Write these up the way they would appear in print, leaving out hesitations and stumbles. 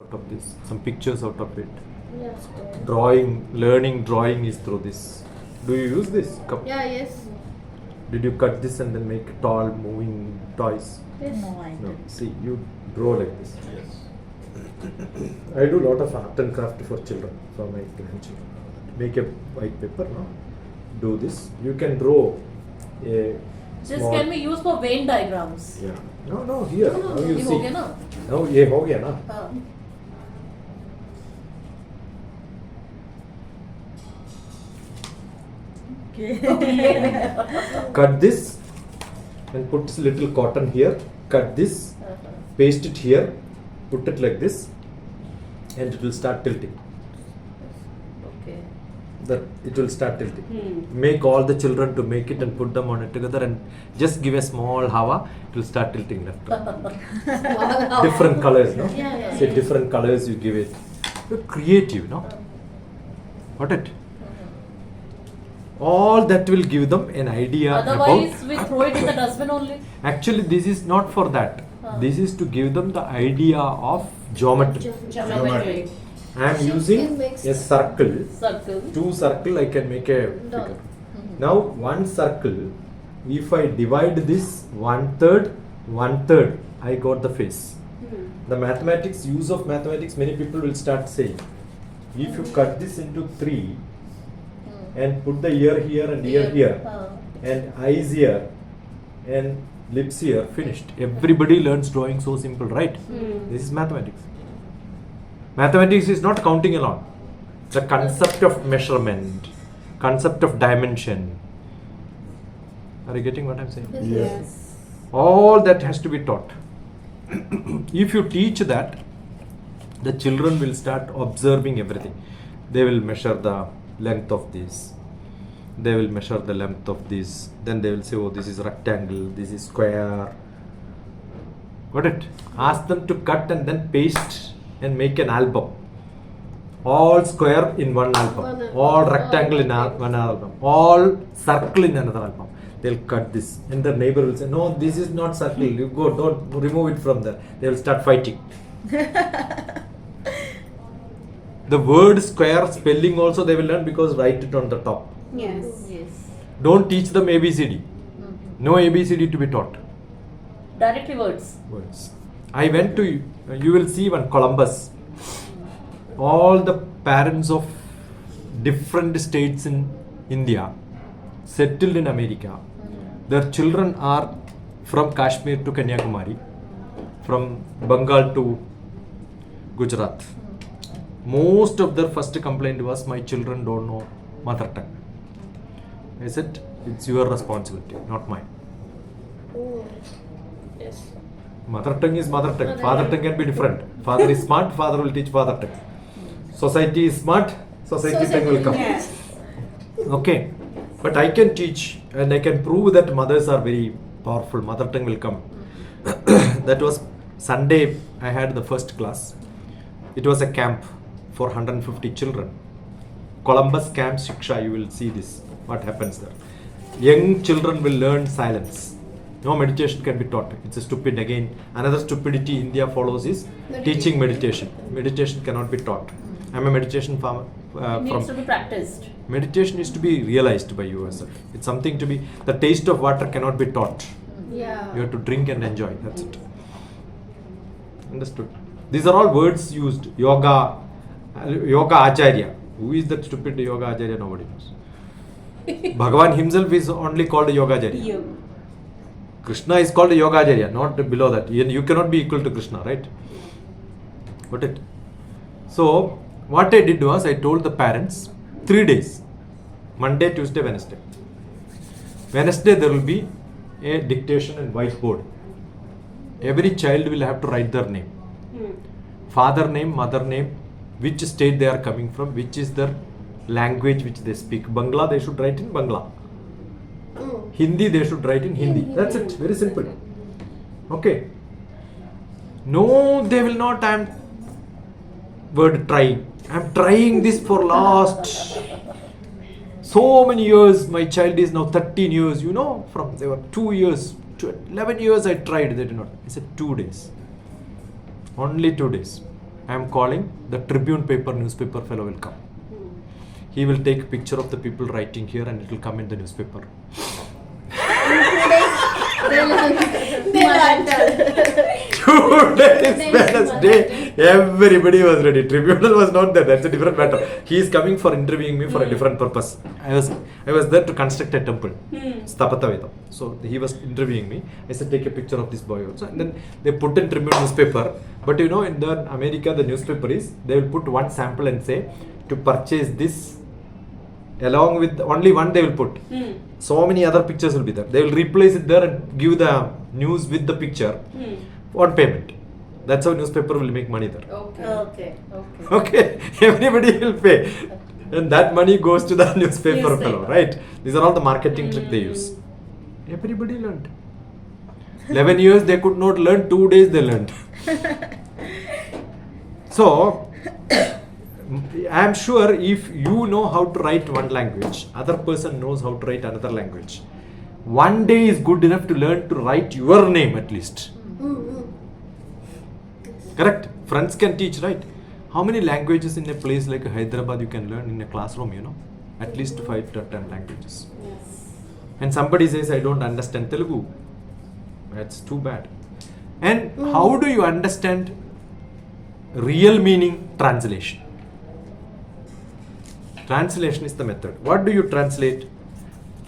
out of this, some pictures out of it. Yeah. Learning drawing is through this. Do you use this cup? Yeah, yes. Did you cut this and then make tall moving toys? Yes. No, I No. didn't. See, you draw like this. I do a lot of art and craft for children, for my grandchildren. Make a white paper, no? Do this. You can draw a This small. can be used for Venn diagrams. Yeah. No, here. No, Now you ये see. हो गया ना? Now ये हो गया ना? हाँ. Cut this and put this little cotton here. Cut this, paste it here, put it like this, and it will start tilting. Okay. That it will start tilting. Make all the children to make it and put them on it together and just give a small hawa. It will start tilting left. Right. Different colors, no? Yeah. Say different colors you give it. You're creative, no? Got it? All that will give them an idea Otherwise, about. we throw it in the dustbin only. Actually, this is not for that. This is to give them the idea of geometry. Geometry. I am using a circle. Circle. Two circle I can make a Dot. figure. Now one circle, if I divide this 1/3, 1/3, I got the face. The mathematics, use of mathematics, many people will start saying, if you cut this into 3 and put the ear here and ear here and eyes here and lips here, finished. Everybody learns drawing so simple, right? This is mathematics. Mathematics is not counting alone. The concept of measurement, concept of dimension. Are you getting what I'm saying? Yes. All that has to be taught. If you teach that, the children will start observing everything. They will measure the length of this. They will measure the length of this. Then they will say, oh, this is rectangle, this is square. Got it? Ask them to cut and then paste and make an album. All square in one album. All rectangle in one album. All circle in another album. They'll cut this. And the neighbor will say, no, this is not circle. You go, don't remove it from there. They will start fighting. The word square spelling also they will learn because write it on the top. Yes. Yes. Don't teach them ABCD. No ABCD to be taught. Directly words. Words. I went to, you will see one Columbus. All the parents of different states in India settled in America. Their children are from Kashmir to Kanyakumari, from Bengal to Gujarat. Most of their first complaint was, my children don't know mother tongue. I said, it's your responsibility, not mine. Yes. Mother tongue is mother tongue. Father tongue can be different. Father is smart, father will teach father tongue. Society is smart, society tongue will come. Yes. Okay. But I can teach and I can prove that mothers are very powerful. Mother tongue will come. That was Sunday, I had the first class. It was a camp for 150 children. Columbus Camp Shiksha, you will see this, what happens there. Young children will learn silence. No meditation can be taught. It's a stupid again. Another stupidity India follows is teaching meditation. Meditation cannot be taught. I'm a meditation farmer. It needs to be practiced. Meditation is to be realized by yourself. It's something to be, the taste of water cannot be taught. Yeah. You have to drink and enjoy. That's it. Understood? These are all words used. Yoga Acharya. Who is that stupid Yoga Acharya? Nobody knows. Bhagavan himself is only called Yoga Acharya. Krishna is called Yoga Acharya, not below that. You cannot be equal to Krishna, right? Got it? So, what I did was, I told the parents, 3 days. Monday, Tuesday, Wednesday. Wednesday there will be a dictation and whiteboard. Every child will have to write their name. Father name, mother name, which state they are coming from, which is their language which they speak. Bangla, they should write in Bangla. Hindi, they should write in Hindi. That's it. Very simple. Okay. No, they will not. I am trying this for last so many years. My child is now 13 years. You know, from they were 2 years, 11 years I tried. They did not. I said 2 days. Only 2 days. I am calling the Tribune paper, newspaper fellow will come. He will take a picture of the people writing here and it will come in the newspaper. They learned. 2 days, Wednesday, everybody was ready. Tribunal was not there. That's a different matter. He is coming for interviewing me for a different purpose. I was there to construct a temple, Stapata Vedam. So he was interviewing me. I said, take a picture of this boy also. And then they put in Tribune newspaper. But you know, in the America, the newspaper is, they will put one sample and say, to purchase this, along with only one they will put. So many other pictures will be there. They will replace it there and give the news with the picture on payment. That's how newspaper will make money there. Okay. Okay, everybody will pay. And that money goes to the newspaper fellow, right? These are all the marketing trick they use. Everybody learned. 11 years they could not learn, 2 days they learned. So, I am sure if you know how to write one language, other person knows how to write another language. One day is good enough to learn to write your name at least. Correct? Friends can teach, right? How many languages in a place like Hyderabad you can learn in a classroom, you know? At least 5 to 10 languages. Yes. And somebody says, I don't understand Telugu. That's too bad. And how do you understand real meaning? Translation. Translation is the method. What do you translate?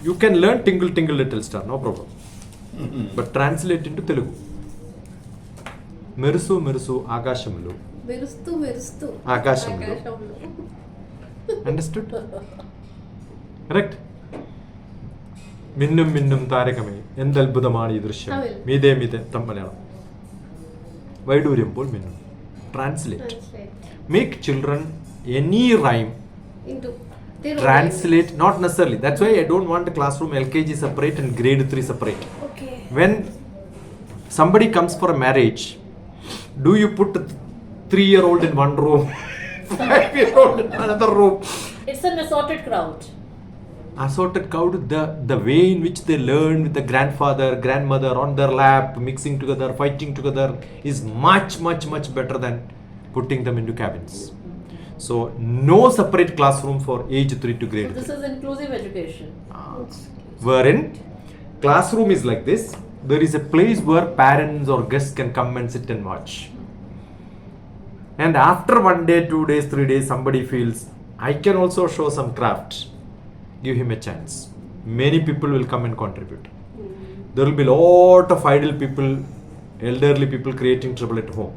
You can learn Tingle Tingle Little Star, no problem. But translate into Telugu. Merusu Merusu Akashamulu. మెరుస్తూ ఆకాశంలో. Understood? Correct? മിന്നും മിന്നും താരകമേ എന്തത്ഭുതമാണ് ഈ ദൃശ്യം മീതെ മീതെ മലയാളം വൈഡൂര്യം പോൽ മിന്നും. Translate. Make children any rhyme into translate, not necessarily. That's why I don't want the classroom LKG separate and grade 3 separate. Okay. When somebody comes for a marriage, do you put 3-year-old in one room, 5-year-old in another room? It's an assorted crowd. Assorted crowd, the way in which they learn with the grandfather, grandmother on their lap, mixing together, fighting together is much, much, much better than putting them into cabins. So, no separate classroom for age 3 to grade So this 3. is inclusive education. Wherein classroom is like this, there is a place where parents or guests can come and sit and watch. And after 1 day, 2 days, 3 days, somebody feels, I can also show some craft. Give him a chance. Many people will come and contribute. There will be a lot of idle people, elderly people creating trouble at home.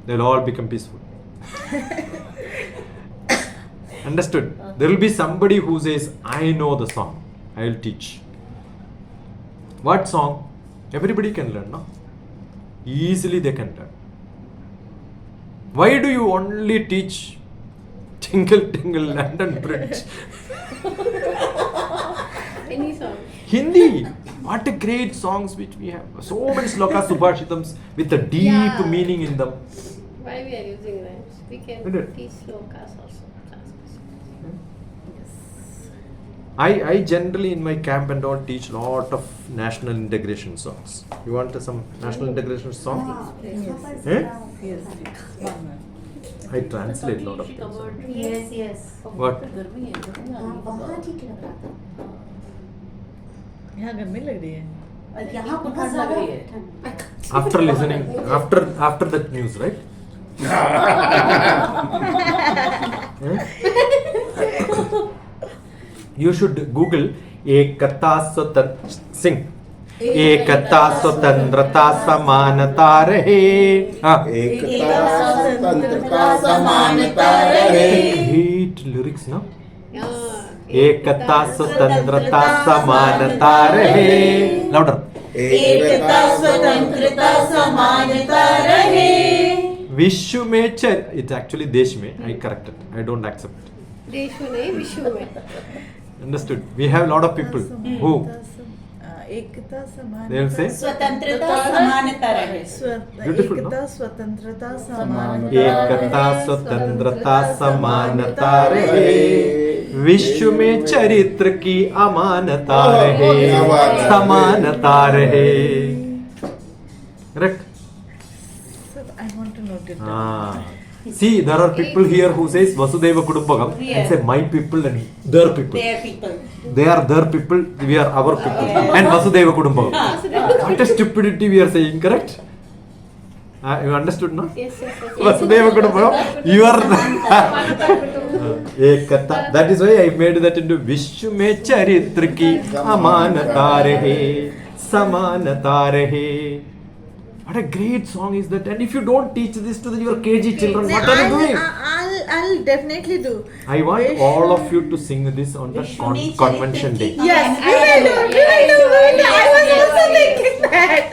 They'll all become peaceful. Understood? There will be somebody who says, I know the song, I will teach. What song? Everybody can learn, no? Easily they can learn. Why do you only teach Tingle Tingle London Bridge? any song. Hindi. What a great songs which we have. So many slokas, subhashitams with a deep meaning in them. Why we are using rhymes? We can Is it? teach slokas also. I generally in my camp and all teach lot of national integration songs. You want some national integration song? Eh? I translate lot of She things. covered. Yes. What? गर्मी है, गर्मी आ रही है। यहाँ गर्मी लग रही है। यहाँ को ठंड लग रही है। After listening, after that news, right? You should Google एकता स्वतंत्र sing. एकता स्वतंत्रता समानता रहे. एकता स्वतंत्रता समानता रहे. Great lyrics, no? Yeah. एकता स्वतंत्रता समानता रहे. Louder. एकता स्वतंत्रता समानता रहे. विश्व में it's actually देश में. I corrected. I don't accept. देश में नहीं विश्व में. Understood? We have a lot of people who एकता समानता they will say स्वतंत्रता समानता रहे. Beautiful, no? एकता स्वतंत्रता समानता एकता स्वतंत्रता समानता रहे. विश्व में चरित्र की अमानता रहे. समानता रहे. Correct? Sir, I want to note Ah. See, there are people here who says Vasudeva Kudumbakam and say my people and their people. They are people. They are their people, we are our people. And Vasudeva Kudumbakam. What a stupidity we are saying, correct? You understood, no? Yes, yes, yes. Vasudeva Kudumbakam. You are Ekata. That is why I made that into Vishnu me Charitra ki amanata rahe, samanata rahe. What a great song is that! And if you don't teach this to your KG children, what are you doing? I'll definitely do. I want all of you to sing this on the convention day. Yes, we will do. I was also thinking that.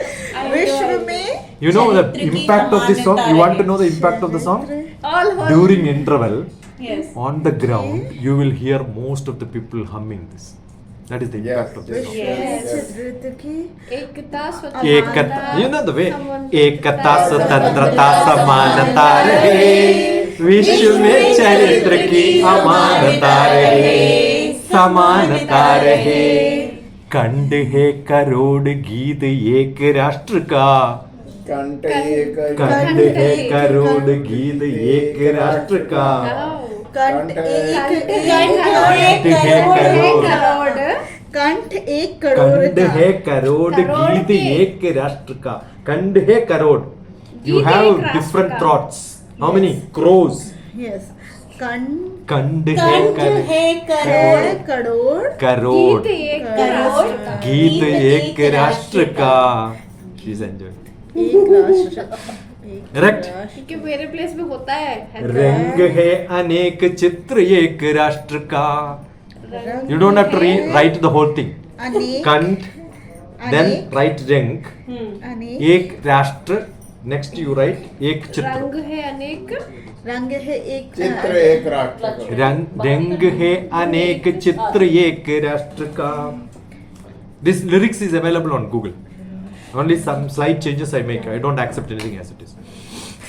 Wish me. You know the impact of this song? You want to know the impact of the song? All her. During interval, Yes. on the ground, you will hear most of the people humming this. That is the impact of this song. Yes. Ekta Ekata, you know the way. Ekata swatantrata samanata rahe, Vishnu mein charitra ki amanata rahe, samanata rahe. कंठ है करोड़ गीत एक राष्ट्र का, कंठ एक कंठ है करोड़ गीत एक राष्ट्र का, कंठ एक कंठ है करोड़ गीत एक राष्ट्र का. कंठ है crore. You have different throats. How many? Crows. Yes. कंठ कंठ कंठ है है करोड़. करोड़ करोड़ करोड़. गीत एक राष्ट्र का. She's enjoying. एक राष्ट्र. Correct. क्योंकि मेरे प्लेस में होता है रंग है अनेक चित्र एक राष्ट्र का. You don't have to write the whole thing. अनेक कंठ, then write रंग, अनेक एक राष्ट्र. Next you write एक चित्र. रंग है अनेक रंग है एक चित्र एक राष्ट्र का. रंग है अनेक चित्र एक राष्ट्र का. This lyrics is available on Google. Only some slight changes I make. I don't accept anything as it is.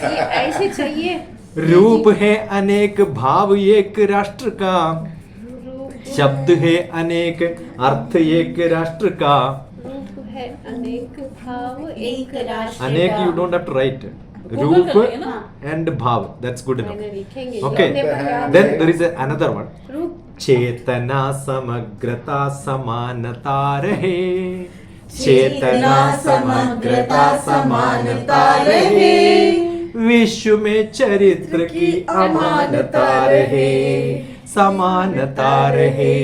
ये ऐसे चाहिए. रूप है अनेक भाव एक राष्ट्र का. शब्द है अनेक अर्थ एक राष्ट्र का. रूप है अनेक भाव एक राष्ट्र अनेक का. you don't have to write. Google रूप करेंगे ना. and भाव, that's good enough. मैंने लिखेंगे. Okay. अपने पर याद Then है. there is another one. रूप चेतना समग्रता समानता रहे. चेतना समग्रता समानता रहे. विश्व में चरित्र की अमानता रहे, समानता रहे.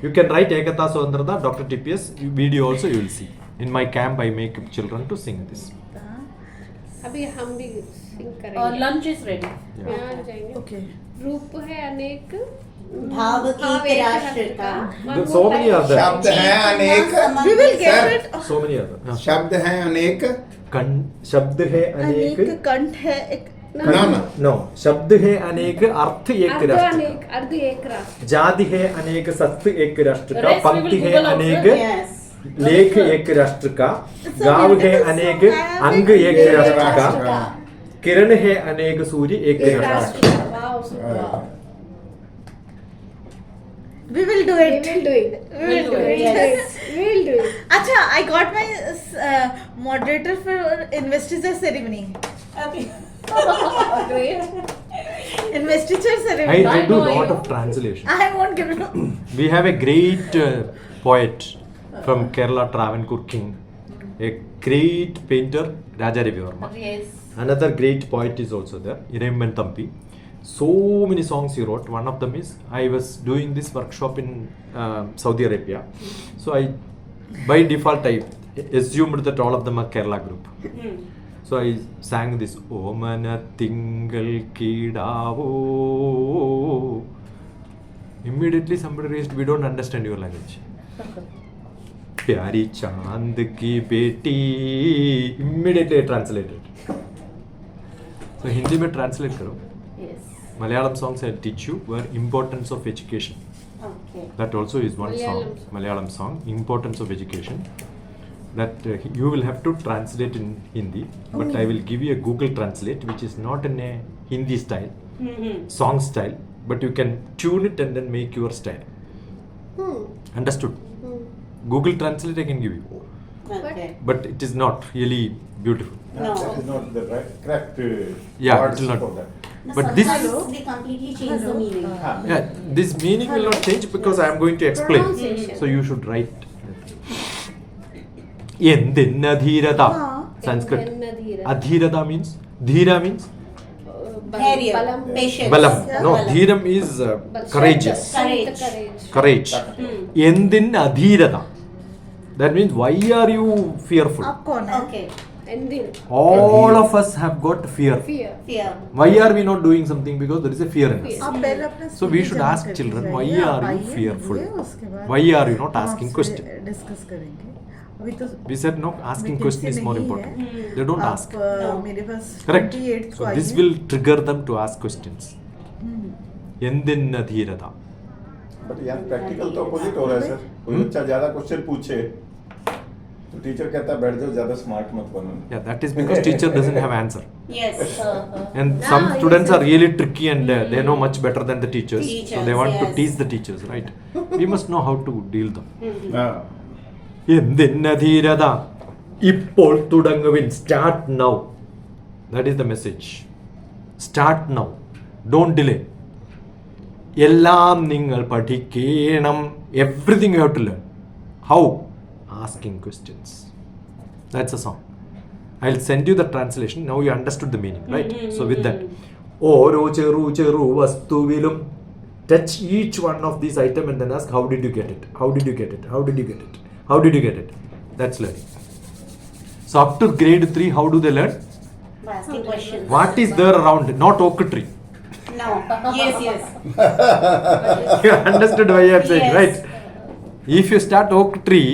You can write Ekata Swatantrata, DrTPS video also you will see. In my camp I make children to sing this. अभी हम भी सिंग और करेंगे. Lunch is ready. यहाँ जाएंगे. ओके रूप है अनेक भाव एक राष्ट्र का. So many are there. शब्द हैं अनेक. We will get Sir, it. So many are there. शब्द हैं अनेक. शब्द है अनेक अनेक. कंठ है एक No, शब्द है अनेक, अर्थ एक अर्ध राष्ट्र अनेक का. अर्ध एक राष्ट्र. जाति है अनेक, सत्य एक राष्ट्र का. Rest we will पंक्ति है Google also. अनेक, Yes. लेख एक राष्ट्र का. गांव है अनेक, अंग एक राष्ट्र का. किरण है अनेक, सूर्य एक राष्ट्र राष्ट्र का. Wow super. We will do We it. will do it. We will do it. Yes. We will do it. अच्छा, I got my moderator for investiture ceremony. Okay. Great. Investiture I ceremony. do know lot you. of translation. I won't give it. We have a great poet from Kerala, Travancore King, a great painter, Raja Ravivarma. Yes. Another great poet is also there, Iremben Thampi. So many songs he wrote. One of them is, I was doing this workshop in Saudi Arabia. So I, by default, I assumed that all of them are Kerala group. So I sang this, O mana tingal kidavo. Immediately somebody raised, we don't understand your language. Pyari chand ki beti. Immediately I translated. So Hindi में translate करो. Yes. Malayalam songs I'll teach you were importance of education. Okay. That also is one Malayalam song. Malayalam song, importance of education. That you will have to translate in Hindi, but I will give you a Google Translate, which is not in a Hindi style, song style, but you can tune it and then make your style. Understood? Google Translate I can give you. Okay. but it is not really beautiful. No. That is not the right, correct Yeah, words it will not. for that. But this, Sometimes they completely change the meaning. yeah, this meaning will not change because I am going to explain. Pronunciation. So you should write. Endinadhirata. Sanskrit. Endinadhirata. Adhirata means. Dhira means. Harrier, Balam. patience. Balam. No, Balam. dhiram is courageous. Courage. Courage. Endin adhirata. That means why are you fearful? आप कौन है? Okay. And then All of us have got fear. fear. Fear. Why are we not doing something? Because there is a fear in us. आप पहले अपने So we CV should जमा ask करके children, जाइए, why आप are you आइए, fearful? मिलिए, उसके बाद Why are you not हम asking आपसे question? डिस्कस करेंगे अभी तो We said no, asking vacancy question is more नहीं important. है। They don't आप, ask. No. मेरे पास Correct. 28 So को this आइए। will trigger them to ask questions. Endin adhirata. But यहाँ प्रैक्टिकल तो अपोजिट हो रहा है सर। कोई बच्चा ज्यादा क्वेश्चन पूछे तो टीचर कहता है बैठ जाओ, ज्यादा स्मार्ट मत बनो। Yeah, that is because teacher doesn't have answer. Yes. And some students are really tricky and they know much better than the teachers. So they Teachers, want to yes. tease the teachers, right? We must know how to deal them. हाँ। എന്തിനധീരത ഇപ്പോൾ തുടങ്ങുവിൻ. Start now. That is the message. Start now. Don't delay. എല്ലാം നിങ്ങൾ പഠിക്കണം. Everything you have to learn. How? Asking questions. That's a song. I'll send you the translation. Now you understood the meaning, right? So with that, ഓരോ ചെറു വസ്തുവിലും touch each one of these items and then ask, how did you get it? How did you get it? How did you get it? How did you get it? That's learning. So up to grade 3, how do they learn? By asking questions. What is there around? Not oak tree. No. Yes, yes. You understood why I am saying, Yes. right? If you start oak tree,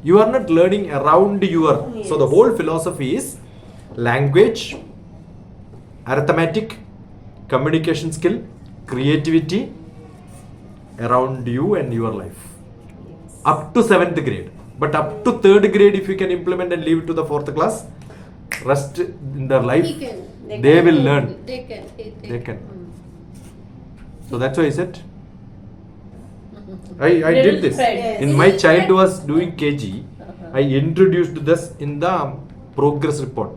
you are not learning around your. So the Yes. whole philosophy is language, arithmetic, communication skill, creativity around you and your life. Up to 7th grade. But up to 3rd grade, if you can implement and leave it to the 4th class, rest in their life, He can. they will learn. They can. They can. So that's why I said. I did this. Yes. In my child was doing KG, I introduced this in the progress report.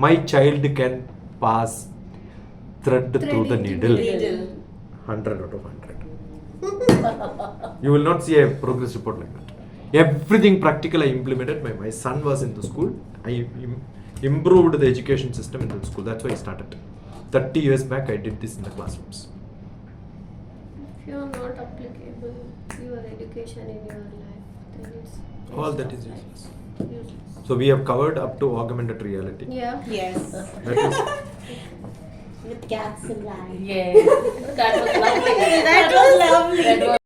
My child can pass thread through the needle. Needle. 100 out of 100. You will not see a progress report like that. Everything practical I implemented. My son was in the school. I improved the education system in the school. That's why I started. 30 years back, I did this in the classrooms. If you are not applicable your education in your life, then it's All that is useless. So we have covered up to augmented reality. Yeah. Yes. That is With cats and lions. Yes, that was lovely. That was lovely. That was